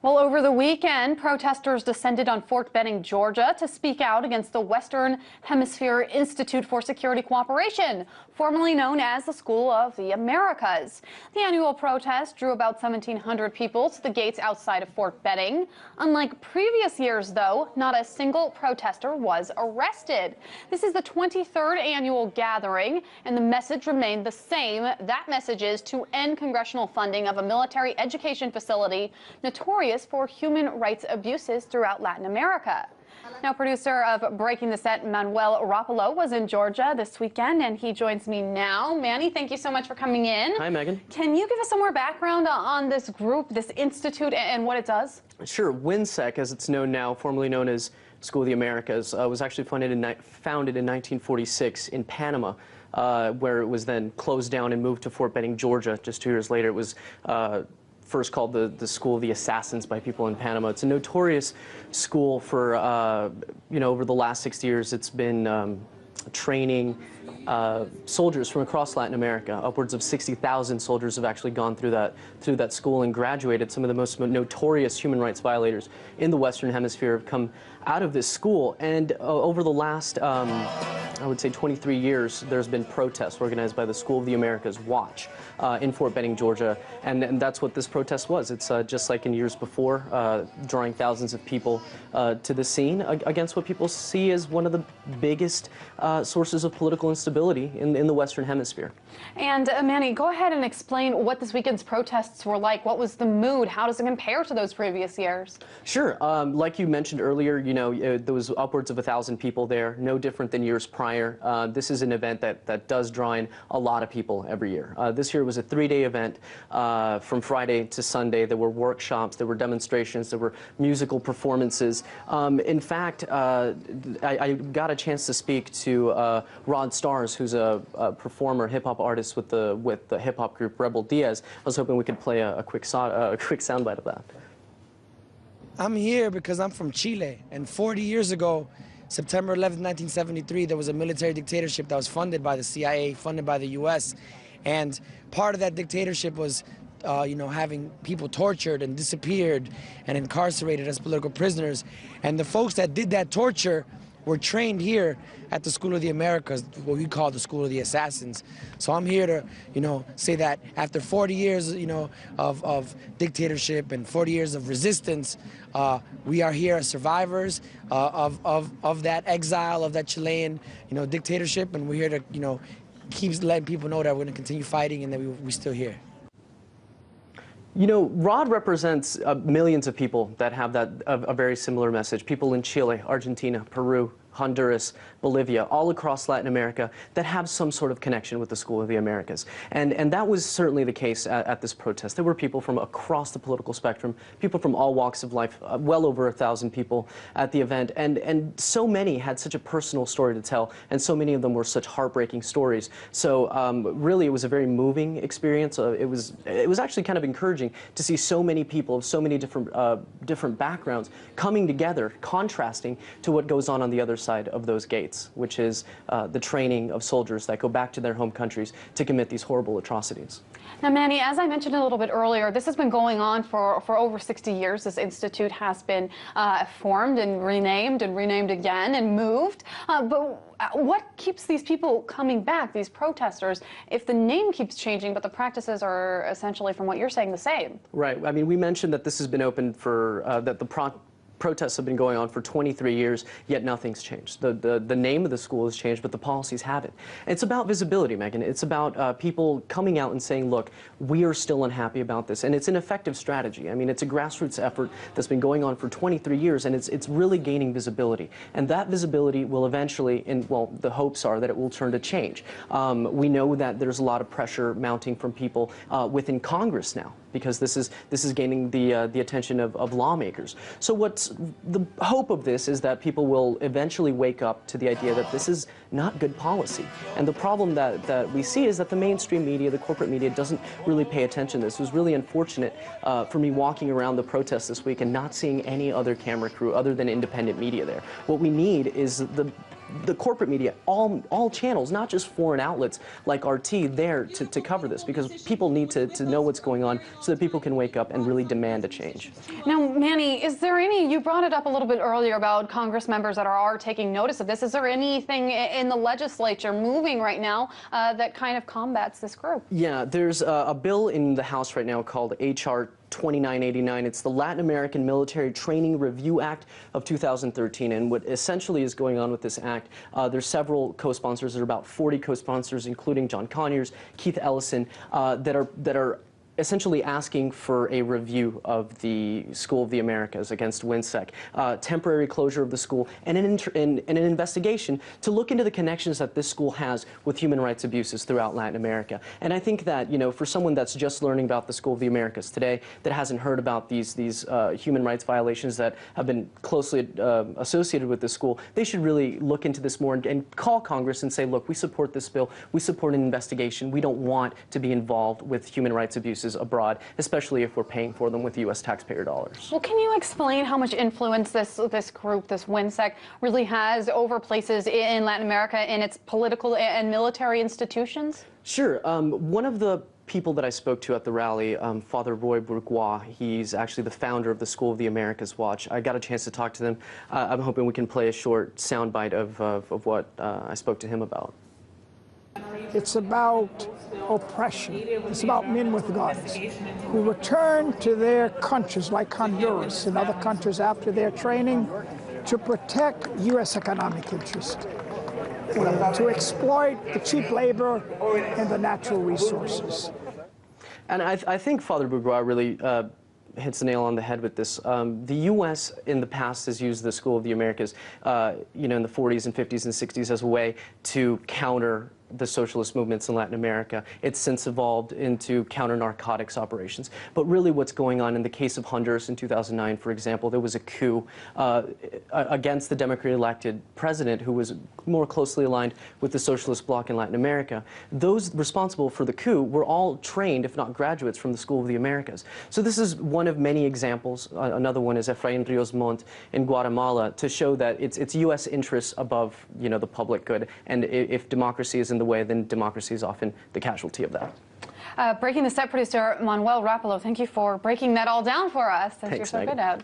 Well, over the weekend, protesters descended on Fort Benning, Georgia, to speak out against the Western Hemisphere Institute for Security Cooperation, formerly known as the School of the Americas. The annual protest drew about 1,700 people to the gates outside of Fort Benning. Unlike previous years, though, not a single protester was arrested. This is the 23rd annual gathering, and the message remained the same. That message is to end congressional funding of a military education facility notorious for human rights abuses throughout Latin America. Now, producer of Breaking the Set, Manuel Rapolo, was in Georgia this weekend, and he joins me now. Manny, thank you so much for coming in. Hi, Megan. Can you give us some more background on this group, this institute, and what it does? Sure. WINSEC, as it's known now, formerly known as School of the Americas, was actually founded in 1946 in Panama, where it was then closed down and moved to Fort Benning, Georgia. Just 2 years later, it was first called the School of the Assassins by people in Panama. It's a notorious school for, over the last 60 years, it's been training soldiers from across Latin America. Upwards of 60,000 soldiers have actually gone through that school and graduated. Some of the most notorious human rights violators in the Western Hemisphere have come out of this school. And over the last, I would say 23 years, there's been protests organized by the School of the Americas Watch in Fort Benning, Georgia. And that's what this protest was. It's just like in years before, drawing thousands of people to the scene against what people see as one of the biggest sources of political instability in the Western Hemisphere. And Manny, go ahead and explain what this weekend's protests were like. What was the mood? How does it compare to those previous years? Sure. Like you mentioned earlier, there was upwards of 1,000 people there, no different than years prior. This is an event that does draw in a lot of people every year. This year was a 3-day event from Friday to Sunday. There were workshops, there were demonstrations, there were musical performances. In fact, I got a chance to speak to Rod Stars, who's a performer, hip-hop artist with the hip-hop group Rebel Diaz. I was hoping we could play a quick soundbite of that. I'm here because I'm from Chile, and 40 years ago, September 11th, 1973, there was a military dictatorship that was funded by the CIA, funded by the U.S., and part of that dictatorship was having people tortured and disappeared and incarcerated as political prisoners. And the folks that did that torture were trained here at the School of the Americas, what we call the School of the Assassins. So I'm here to, say that after 40 years, of dictatorship and 40 years of resistance, we are here as survivors of that exile, of that Chilean, dictatorship, and we're here to, keep letting people know that we're going to continue fighting and that we're still here. Rod represents millions of people that have a very similar message. People in Chile, Argentina, Peru, Honduras, Bolivia, all across Latin America that have some sort of connection with the School of the Americas. And that was certainly the case at this protest. There were people from across the political spectrum, people from all walks of life, well over 1,000 people at the event. And so many had such a personal story to tell, and so many of them were such heartbreaking stories. So really, it was a very moving experience. It was actually kind of encouraging to see so many people of so many different backgrounds coming together, contrasting to what goes on the other side of those gates, which is the training of soldiers that go back to their home countries to commit these horrible atrocities. Now, Manny, as I mentioned a little bit earlier, this has been going on for over 60 years. This institute has been formed and renamed again and moved. But what keeps these people coming back, these protesters, if the name keeps changing, but the practices are essentially, from what you're saying, the same? Right. I mean, we mentioned that this has been open for, protests have been going on for 23 years, yet nothing's changed. The name of the school has changed, but the policies haven't. It's about visibility, Megan. It's about people coming out and saying, look, we are still unhappy about this. And it's an effective strategy. I mean, it's a grassroots effort that's been going on for 23 years, and it's really gaining visibility. And that visibility will eventually, the hopes are that it will turn to change. We know that there's a lot of pressure mounting from people within Congress now, because this is gaining the attention of lawmakers. So what's the hope of this is that people will eventually wake up to the idea that this is not good policy. And the problem that we see is that the mainstream media, the corporate media, doesn't really pay attention to this. It was really unfortunate for me walking around the protests this week and not seeing any other camera crew other than independent media there. What we need is the corporate media, all channels, not just foreign outlets like RT, there to cover this, because people need to know what's going on so that people can wake up and really demand a change. Now, Manny, is there any, you brought it up a little bit earlier about Congress members that are taking notice of this. Is there anything in the legislature moving right now that kind of combats this group? Yeah, there's a bill in the House right now called H.R. 2989. It's the Latin American Military Training Review Act of 2013. And what essentially is going on with this act, there's several co-sponsors. There are about 40 co-sponsors, including John Conyers, Keith Ellison, that are essentially asking for a review of the School of the Americas against WINSEC, temporary closure of the school, and an investigation to look into the connections that this school has with human rights abuses throughout Latin America. And I think that, you know, for someone that's just learning about the School of the Americas today, that hasn't heard about these human rights violations that have been closely associated with the school, they should really look into this more and call Congress and say, look, we support this bill, we support an investigation, we don't want to be involved with human rights abuses abroad, especially if we're paying for them with U.S. taxpayer dollars. Well, can you explain how much influence this group, this WINSEC, really has over places in Latin America in its political and military institutions? Sure. One of the people that I spoke to at the rally, Father Roy Bourgois, he's actually the founder of the School of the Americas Watch. I got a chance to talk to them. I'm hoping we can play a short soundbite of what I spoke to him about. It's about oppression. It's about men with guns who return to their countries like Honduras and other countries after their training to protect U.S. economic interests, to exploit the cheap labor and the natural resources. And I think Father Bourgois really hits the nail on the head with this. The U.S. in the past has used the School of the Americas, you know, in the 40s and 50s and 60s as a way to counter the socialist movements in Latin America. It's since evolved into counter-narcotics operations. But really what's going on in the case of Honduras in 2009, for example, there was a coup against the Democrat-elected president who was more closely aligned with the socialist bloc in Latin America. Those responsible for the coup were all trained, if not graduates, from the School of the Americas. So this is one of many examples. Another one is Efrain Rios Montt in Guatemala, to show that it's U.S. interests above, you know, the public good. And if democracy is in the way, then democracy is often the casualty of that. Breaking the Step producer Manuel Rapalo, thank you for breaking that all down for us, since you're so good at.